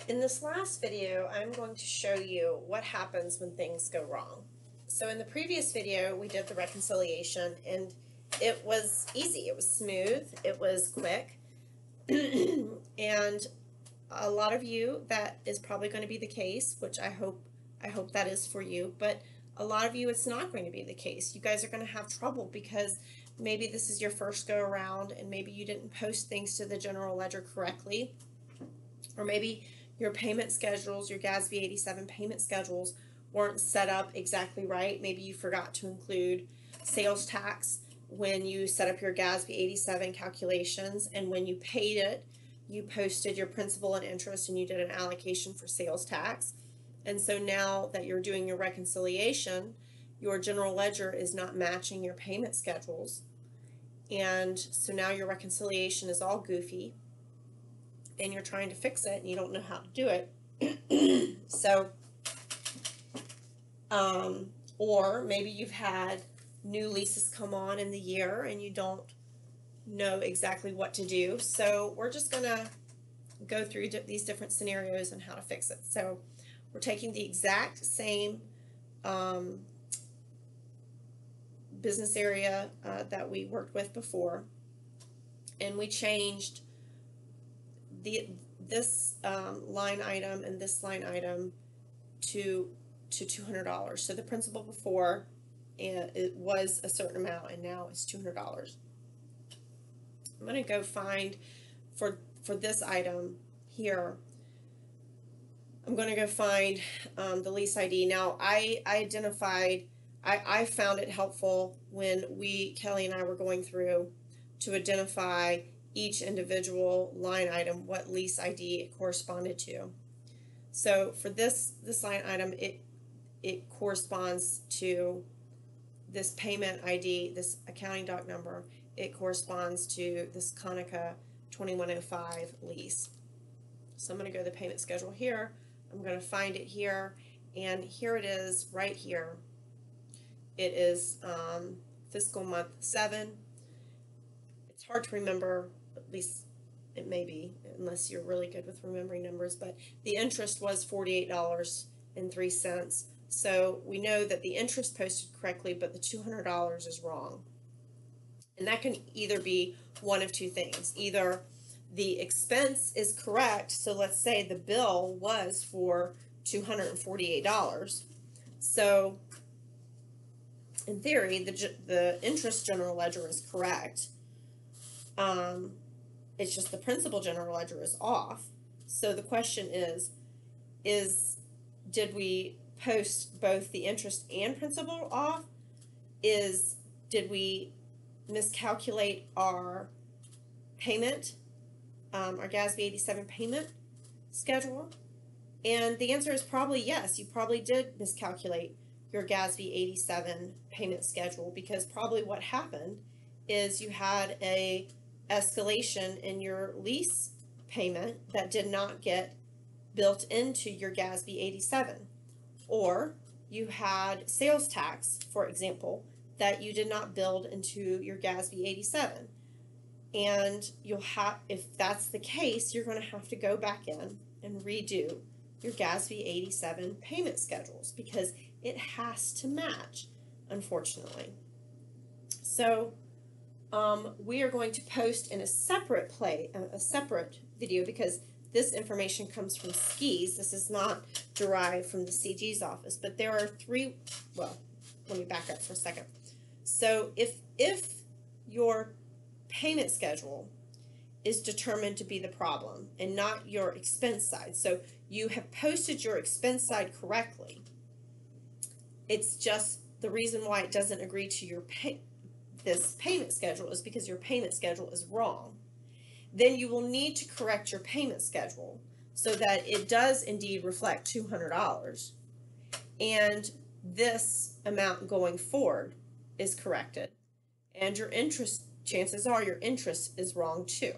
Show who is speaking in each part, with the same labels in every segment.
Speaker 1: In this last video, I'm going to show you what happens when things go wrong. So in the previous video, we did the reconciliation and it was easy, it was smooth, it was quick, and a lot of you, that is probably going to be the case, which I hope that is for you, but a lot of you it's not going to be the case. You guys are going to have trouble because maybe this is your first go around and maybe you didn't post things to the general ledger correctly, or maybe your payment schedules, your GASB 87 payment schedules weren't set up exactly right. Maybe you forgot to include sales tax when you set up your GASB 87 calculations, and when you paid it, you posted your principal and interest and you did an allocation for sales tax. And so now that you're doing your reconciliation, your general ledger is not matching your payment schedules. And so now your reconciliation is all goofy and you're trying to fix it and you don't know how to do it. So, or maybe you've had new leases come on in the year and you don't know exactly what to do. So we're just going to go through these different scenarios and how to fix it. So we're taking the exact same business area that we worked with before, and we changed this line item and this line item to $200. So the principal before, and it was a certain amount, and now it's $200. I'm going to go find for this item here. I'm going to go find the lease ID. Now I found it helpful when Kelly and I were going through to identify each individual line item, what lease ID it corresponded to. So for this line item, it corresponds to this payment ID, this accounting doc number. It corresponds to this Conica 2105 lease. So I'm going to go to the payment schedule here. I'm going to find it here, and here it is right here. It is fiscal month 7. It's hard to remember, at least it may be, unless you're really good with remembering numbers, but the interest was $48.03. So we know that the interest posted correctly, but the $200 is wrong. And that can either be one of two things. Either the expense is correct, so let's say the bill was for $248. So in theory, the interest general ledger is correct. It's just the principal general ledger is off. So the question is did we post both the interest and principal off? Did we miscalculate our payment, our GASB 87 payment schedule? And the answer is probably yes. You probably did miscalculate your GASB 87 payment schedule, because probably what happened is you had a escalation in your lease payment that did not get built into your GASB 87, or you had sales tax, for example, that you did not build into your GASB 87. And you'll have, if that's the case, you're going to have to go back in and redo your GASB 87 payment schedules, because it has to match, unfortunately. So we are going to post in a separate video, because this information comes from SKIS. This is not derived from the CG's office, but there are well, let me back up for a second. So if your payment schedule is determined to be the problem and not your expense side, so you have posted your expense side correctly, it's just the reason why it doesn't agree to your this payment schedule is because your payment schedule is wrong. Then you will need to correct your payment schedule so that it does indeed reflect $200, and this amount going forward is corrected, and your interest, chances are your interest is wrong too.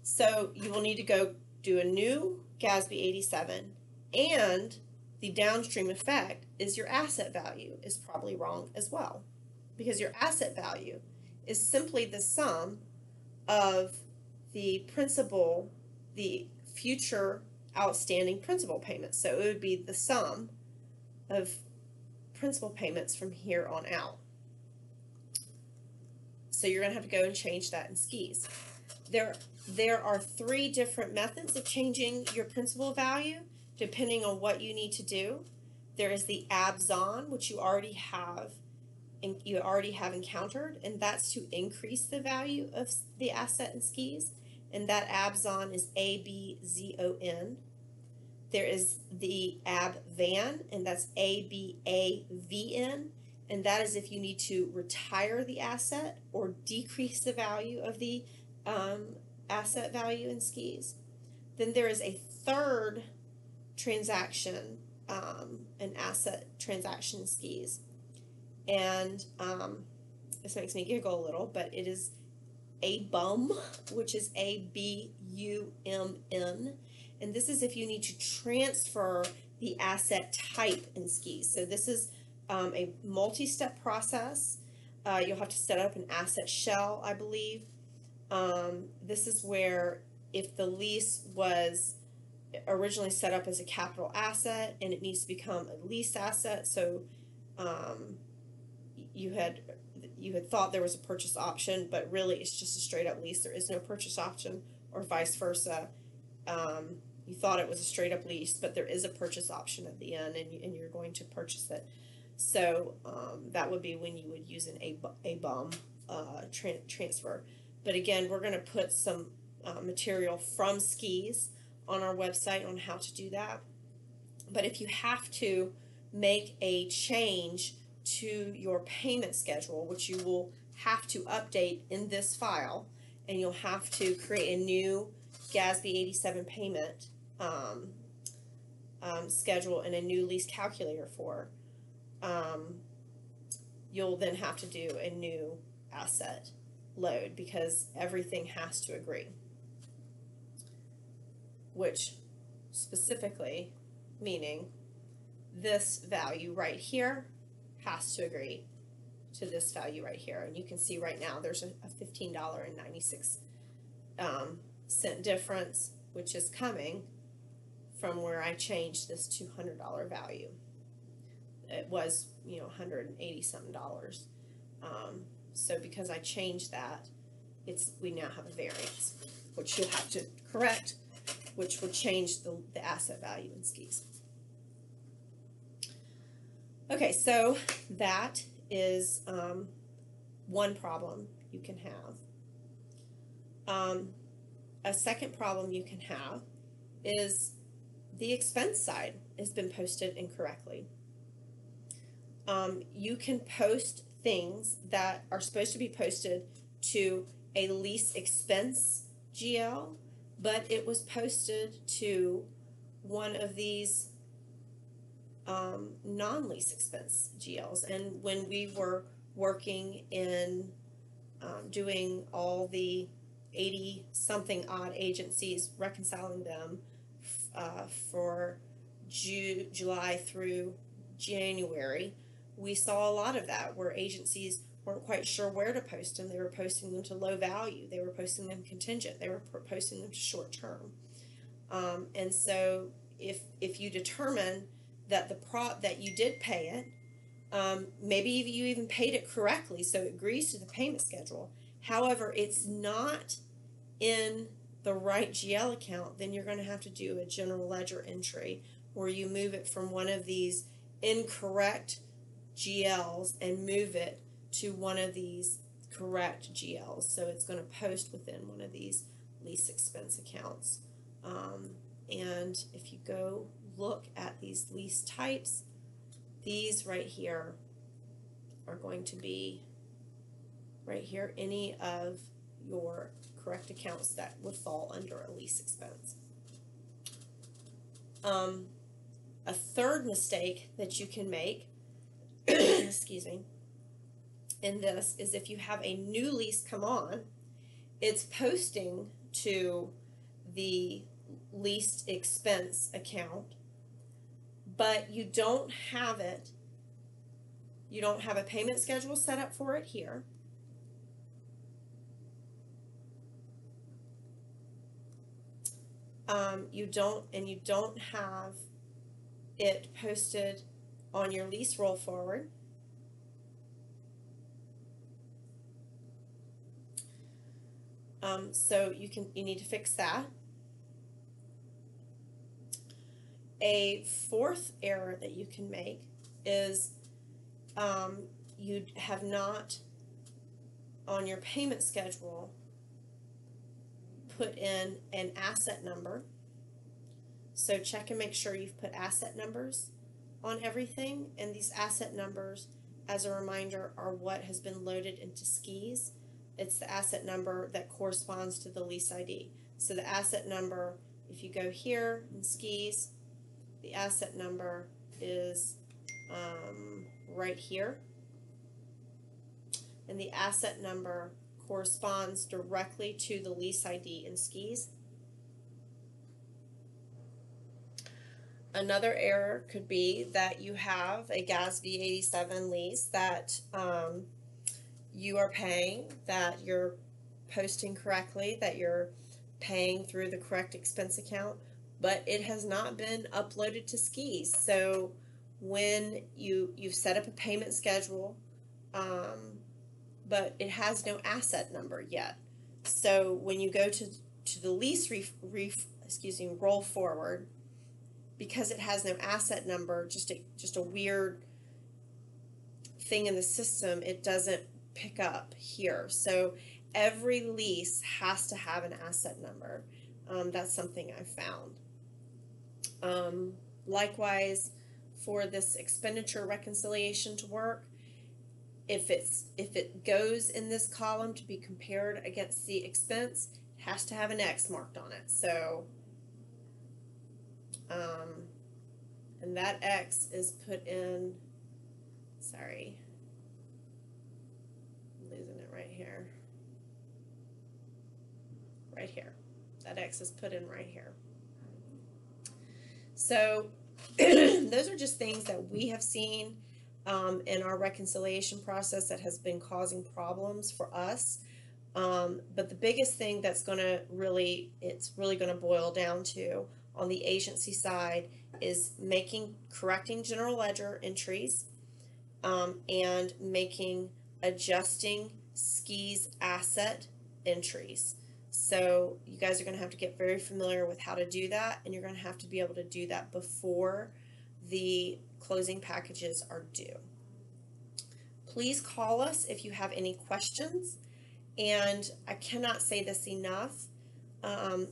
Speaker 1: So you will need to go do a new GASB 87, and the downstream effect is your asset value is probably wrong as well, because your asset value is simply the sum of the principal, the future outstanding principal payments. So it would be the sum of principal payments from here on out. So you're going to have to go and change that in SKIS. There are 3 different methods of changing your principal value depending on what you need to do. There is the ABS-ON, which you already have encountered, and that's to increase the value of the asset in SKIS, and that ABS-ON is ABZON. There is the ABVAN, and that's ABAVN, and that is if you need to retire the asset or decrease the value of the asset value in SKIS. Then there is a third transaction, an asset transaction in SKIS, and this makes me giggle a little, but it is ABUM, which is ABUMN, and this is if you need to transfer the asset type in SKIS. So this is a multi-step process. You'll have to set up an asset shell, I believe. This is where if the lease was originally set up as a capital asset and it needs to become a leased asset, so you had thought there was a purchase option, but really it's just a straight up lease. There is no purchase option, or vice versa. You thought it was a straight up lease, but there is a purchase option at the end, and you're going to purchase it. So that would be when you would use an ABUM transfer. But again, we're going to put some material from SKIS on our website on how to do that. But if you have to make a change to your payment schedule, which you will have to update in this file, and you'll have to create a new GASB 87 payment schedule and a new lease calculator for, you'll then have to do a new asset load because everything has to agree, which specifically meaning this value right here has to agree to this value right here. And you can see right now there's a $15.96 difference, which is coming from where I changed this $200 value. It was, $180 something. So because I changed that, we now have a variance, which you'll have to correct, which will change the asset value in SKIS. Okay, so that is one problem you can have. A second problem you can have is the expense side has been posted incorrectly. You can post things that are supposed to be posted to a lease expense GL, but it was posted to one of these non-lease expense GLs. And when we were working in doing all the 80 something odd agencies, reconciling them for July through January, we saw a lot of that where agencies weren't quite sure where to post them. They were posting them to low value. They were posting them contingent. They were posting them to short term. And so if you determine that that you did pay it, maybe you even paid it correctly, so it agrees to the payment schedule. However, it's not in the right GL account, then you're going to have to do a general ledger entry where you move it from one of these incorrect GLs and move it to one of these correct GLs. So it's going to post within one of these lease expense accounts. And if you go look at these lease types, these right here are going to be right here, any of your correct accounts that would fall under a lease expense. A third mistake that you can make excuse me, in this is if you have a new lease come on, it's posting to the leased expense account, but you don't have a payment schedule set up for it here. you don't have it posted on your lease roll forward, so you need to fix that. A fourth error that you can make is you have not on your payment schedule put in an asset number. So check and make sure you've put asset numbers on everything, and these asset numbers, as a reminder, are what has been loaded into SKIS. It's the asset number that corresponds to the lease ID. So the asset number, if you go here in SKIS, the asset number is right here, and the asset number corresponds directly to the lease ID in SKIS. Another error could be that you have a GASB 87 lease that you are paying, that you're posting correctly, that you're paying through the correct expense account, but it has not been uploaded to SKIS. So when you've set up a payment schedule, but it has no asset number yet. So when you go to the lease roll forward, because it has no asset number, just a weird thing in the system, it doesn't pick up here. So every lease has to have an asset number. That's something I found. Likewise, for this expenditure reconciliation to work, if it goes in this column to be compared against the expense, it has to have an X marked on it. So and that X is put in, sorry, I'm losing it right here. Right here. That X is put in right here. So those are just things that we have seen in our reconciliation process that has been causing problems for us. But the biggest thing that's it's really going to boil down to on the agency side is correcting general ledger entries and adjusting SKIS asset entries. So you guys are going to have to get very familiar with how to do that, and you're going to have to be able to do that before the closing packages are due. Please call us if you have any questions, and I cannot say this enough. I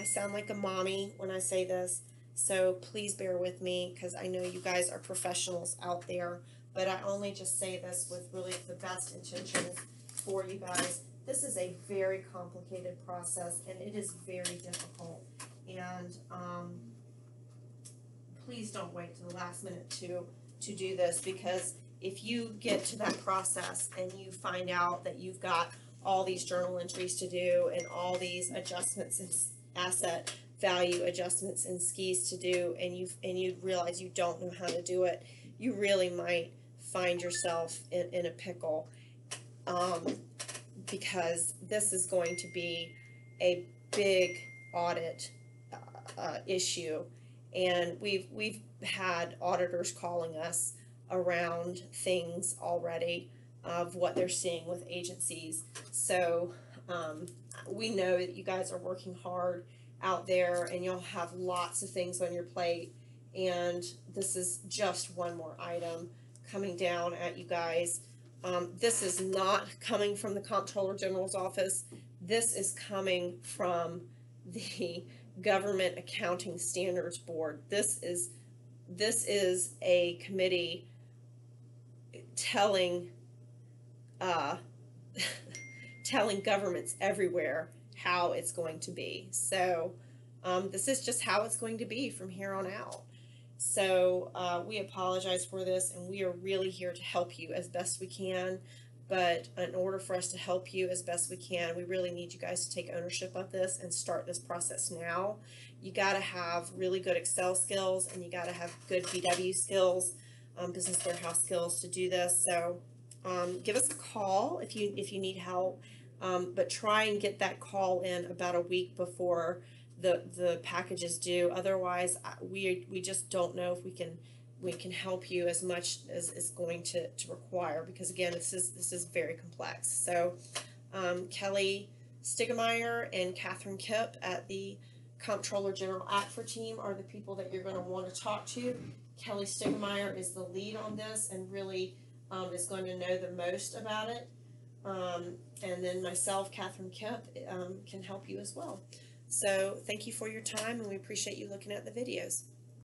Speaker 1: sound like a mommy when I say this, so please bear with me because I know you guys are professionals out there, but I only just say this with really the best intentions for you guys. This is a very complicated process, and it is very difficult, and please don't wait to the last minute to do this, because if you get to that process and you find out that you've got all these journal entries to do and all these adjustments in asset value adjustments in SKIS to do, and you realize you don't know how to do it, you really might find yourself in a pickle, because this is going to be a big audit issue, and we've had auditors calling us around things already of what they're seeing with agencies. So we know that you guys are working hard out there, and you'll have lots of things on your plate, and this is just one more item coming down at you guys. This is not coming from the Comptroller General's office. This is coming from the Government Accounting Standards Board. This is a committee telling telling governments everywhere how it's going to be. So this is just how it's going to be from here on out. So we apologize for this, and we are really here to help you as best we can. But in order for us to help you as best we can, we really need you guys to take ownership of this and start this process now. You got to have really good Excel skills, and you got to have good BW skills, business warehouse skills to do this. So give us a call if you need help, but try and get that call in about a week before the packages do. Otherwise, we just don't know if we can help you as much as is going to require, because again, this is very complex. So Kelly Stigemeyer and Catherine Kipp at the Comptroller General ACFR team are the people that you're going to want to talk to. Kelly Stigemeyer is the lead on this and really is going to know the most about it. And then myself, Catherine Kipp, can help you as well. So thank you for your time, and we appreciate you looking at the videos.